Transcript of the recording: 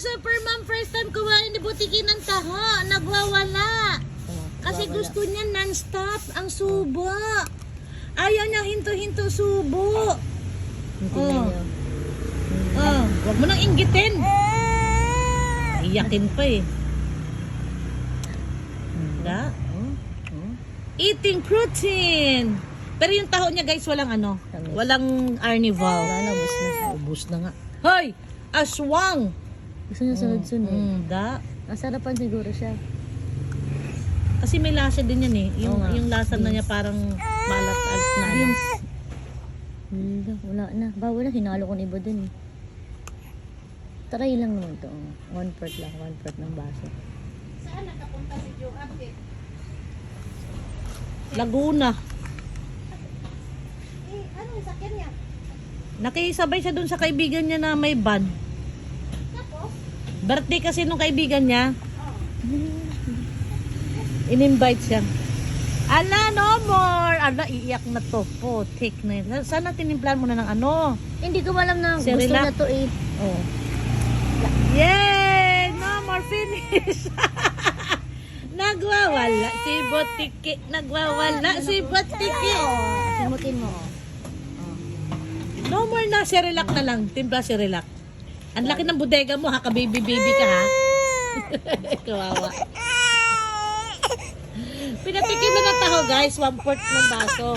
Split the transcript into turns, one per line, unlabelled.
super mom, first time kumain ni Butiki ng taho. Nagwawala. Kasi gusto niya non-stop ang subo. Ayaw niya hinto-hinto subo. Huwag mo nang inggitin. Iyakin pa eh. Da? Eating protein. Pero yung taho niya guys, walang ano. Walang carnival. Ubus na nga. Hoy! Aswang!
Gusto niya sunod-sunod.
Da?
Masarapan siguro siya.
Kasi may lasa din yan eh.
Oo nga.
Yung lasa na niya parang malat-alat na.
Wala na. Bawal na. Hinalo ko na iba dun eh. Try lang naman to. 1/4 lang. 1/4 ng baso.
Saan nakapunta si Joe Abdi?
Laguna.
Ano yung sakyan niya?
Nakisabay siya dun sa kaibigan niya na may van.
Tapos?
Birthday kasi nung kaibigan niya. In-invite siya. Ala, no more! Ala, iiyak na to. Putik na yun. Sana tinimplan mo na ng ano.
Hindi ko alam na gusto
Cerelac.
na to eh.
Oh. Yay! No more finish! Nagwawala si Butiki. Nagwawala si Butiki.
Simutin mo.
No more na, Cerelac na lang. Timpla Cerelac. Ang laki ng bodega mo ha, ka-baby-baby ka ha. Kawawa. Pinatikim na ng taho guys, 1/4 ng baso.